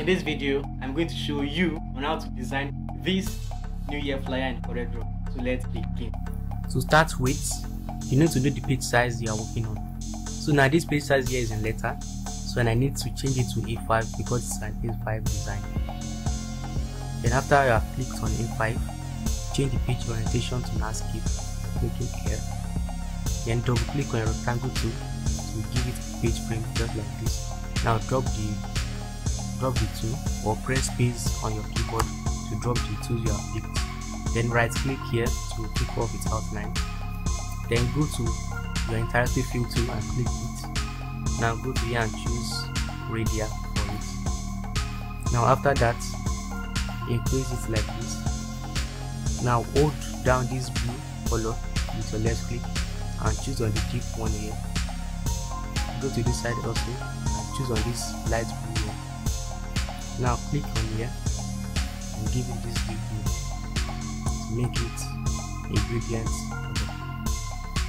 In this video, I'm going to show you on how to design this New Year flyer in Coreldraw. So let's begin. To start with, you need to know the page size you are working on. So now this page size here is in letter, so I need to change it to A5 because it's an A5 design. Then after you have clicked on A5, change the page orientation to landscape, clicking here. Then double click on your rectangle tool to give it a page frame just like this. Now drop the tool or press space on your keyboard to drop the tools you have picked. Then right click here to pick off its outline. Then go to your interactive fill tool and click it. Now go to here and choose radius for it. Now after that, increase it like this. Now hold down this blue color with your left click and choose on the deep one here. Go to this side also and choose on this light blue one. Now click on here and give it this big blue to make it a gradient color.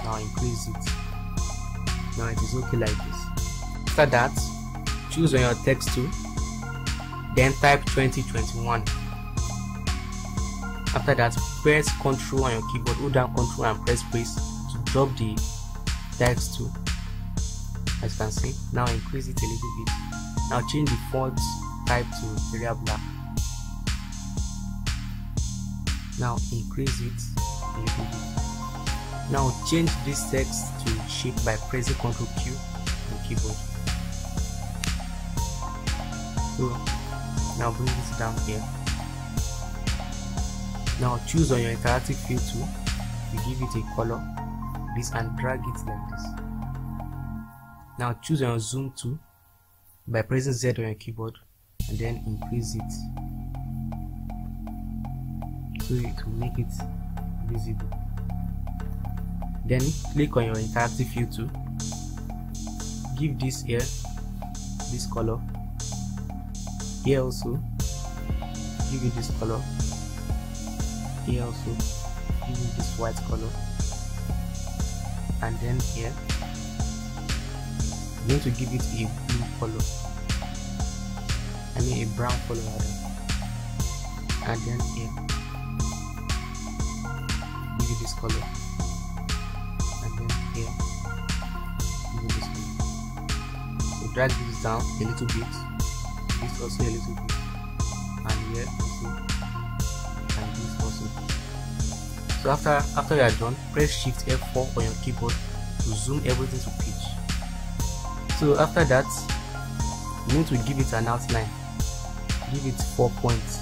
Now increase it. Now it is okay like this. After that, choose on your text tool, then type 2021. After that, press Ctrl on your keyboard, hold down Ctrl and press space to drop the text tool. As you can see, now increase it a little bit. Now change the font type to Arial Black. Now increase it a little bit. Now change this text to shape by pressing Ctrl Q on the keyboard. So now bring this down here. Now choose on your interactive fill tool to give it a color, this, and drag it like this. Now choose on your zoom tool by pressing Z on your keyboard and then increase it so it will make it visible. Then click on your interactive fill tool, give this here this color, here also give it this color, here also give it this white color, and then here I'm going to give it a blue color, a brown color rather, and then here give it this color, and then here give it this color. So drag this down a little bit, this also a little bit, and here also, and this also. So after you are done, press Shift F4 on your keyboard to zoom everything to pitch. So after that, you need to give it an outline. Give it 4 points.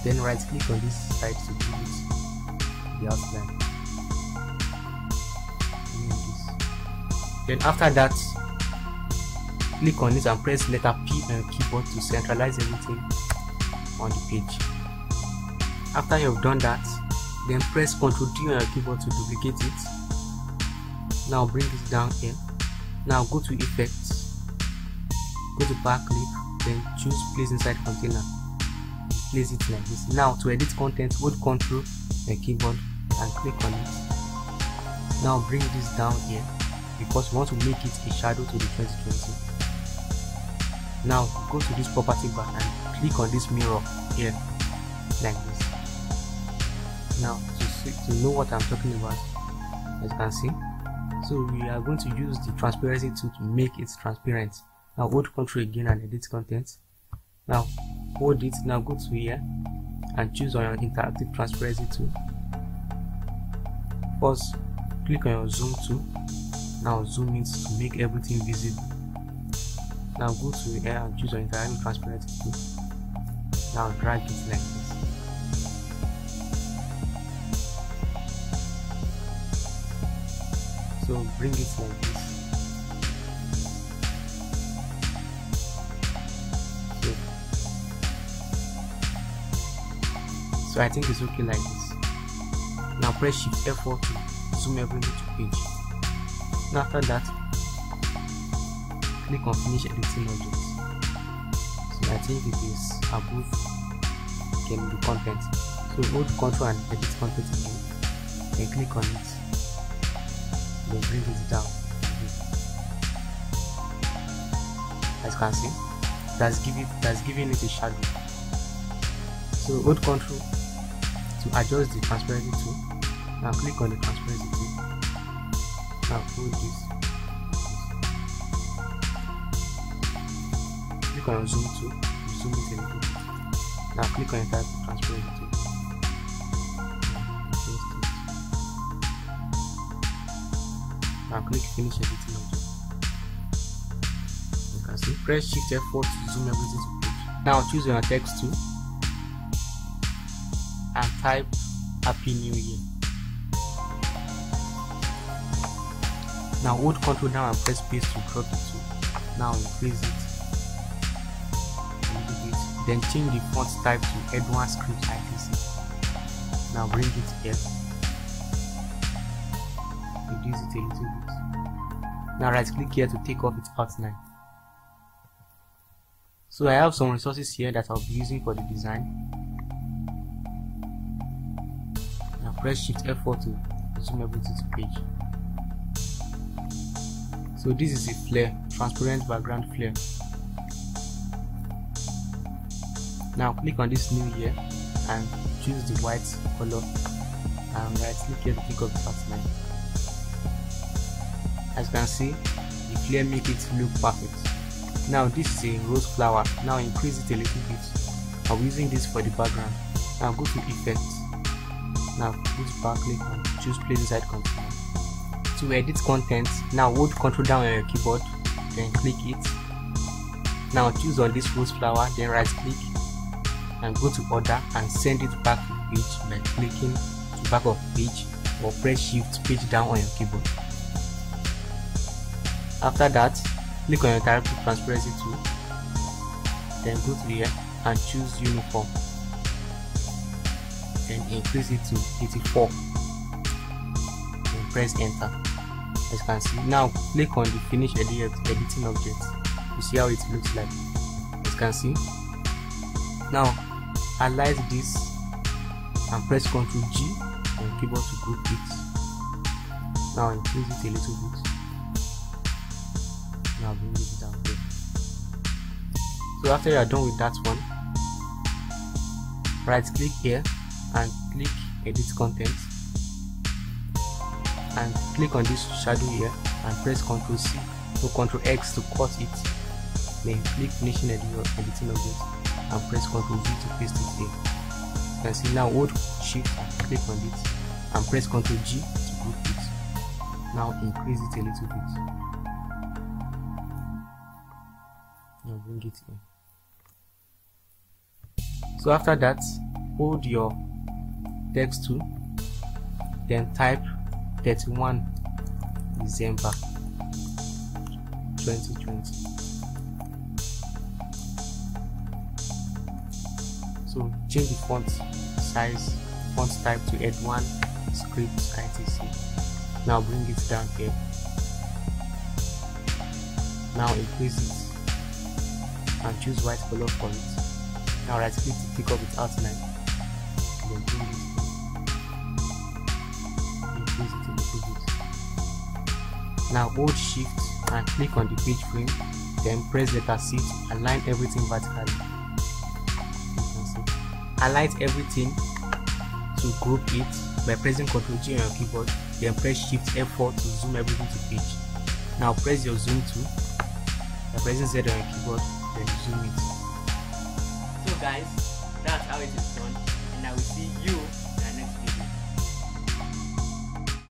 Then right click on this side to give it the outline. Then after that, click on it and press letter P on your keyboard to centralize everything on the page. After you have done that, then press Ctrl D on your keyboard to duplicate it. Now bring this down here. Now go to Effects, go to Back Clip, then choose Place Inside Container. Place it like this. Now to edit content, hold Ctrl on your keyboard and click on it. Now bring this down here because we want to make it a shadow to the 2020. Now go to this property bar and click on this mirror here like this. Now to know what I'm talking about, as you can see, so we are going to use the transparency tool to make it transparent. Now hold Ctrl again and edit content. Now hold it. Now go to here and choose on your interactive transparency tool. First click on your zoom tool. Now zoom it to make everything visible. Now go to here and choose on interactive transparency tool. Now drag it like this. So bring it like this. So I think it's okay like this. Now press Shift F4 to zoom everything to page. Now after that, click on Finish Editing Objects. So I think it is above the content. So hold Ctrl and edit content again. Then click on it. Then bring it down. As you can see, that's giving it a shadow. So hold Ctrl to adjust the transparency tool. Now click on the transparency tool. Now hold this. Click on zoom tool to zoom it a little bit. Now click on the type of transparency tool. Now click finish editing object. You can see press Shift F4 to zoom everything to page. Now choose your text tool and type Happy New Year. Now hold Ctrl down and press space to drop the tool. Now increase it a little bit. Then change the font type to Edward Script ITC. Now bring it here. Reduce it a little bit. Now right click here to take off its outline. So I have some resources here that I'll be using for the design. Now press Shift F4 to zoom everything to page. So this is a flare, transparent background flare. Now click on this new year and choose the white color and right click here to take off the outline. As you can see, the flare make it look perfect. Now this is a rose flower. Now increase it a little bit. I'm using this for the background. Now go to effects. Now go to back click and choose place inside container. To edit content, now hold Ctrl down on your keyboard, then click it. Now choose on this rose flower, then right click and go to order and send it back to the page by clicking to back of page or press Shift page down on your keyboard. After that, click on your directory transparency tool, then go to here and choose uniform, then increase it to 84, then press enter. As you can see, now click on the finish editing object to see how it looks like. As you can see, now highlight this and press Ctrl G on your keyboard to group it. Now increase it a little bit. Now bring it down here. So after you are done with that one, right click here and click edit content and click on this shadow here and press Ctrl C or Ctrl X to cut it. Then click finishing editing object and press Ctrl V to paste it here. You can see now hold Shift and click on it and press Ctrl G to group it. Now increase it a little bit. Now bring it in. So after that, hold your text tool, then type 31 December 2020. So change the font size, font type to Edward Script ITC. Now bring it down here. Now increase it and choose white color for it. Now right click to pick up its outline. Then bring it in. Increase it a little bit. Now hold Shift and click on the page frame, then press letter C to align everything vertically. You can see. Highlight everything to group it by pressing Ctrl G on your keyboard, then press Shift F4 to zoom everything to page. Now press your zoom tool by pressing Z on your keyboard, then zoom it. So guys, that's how it is done.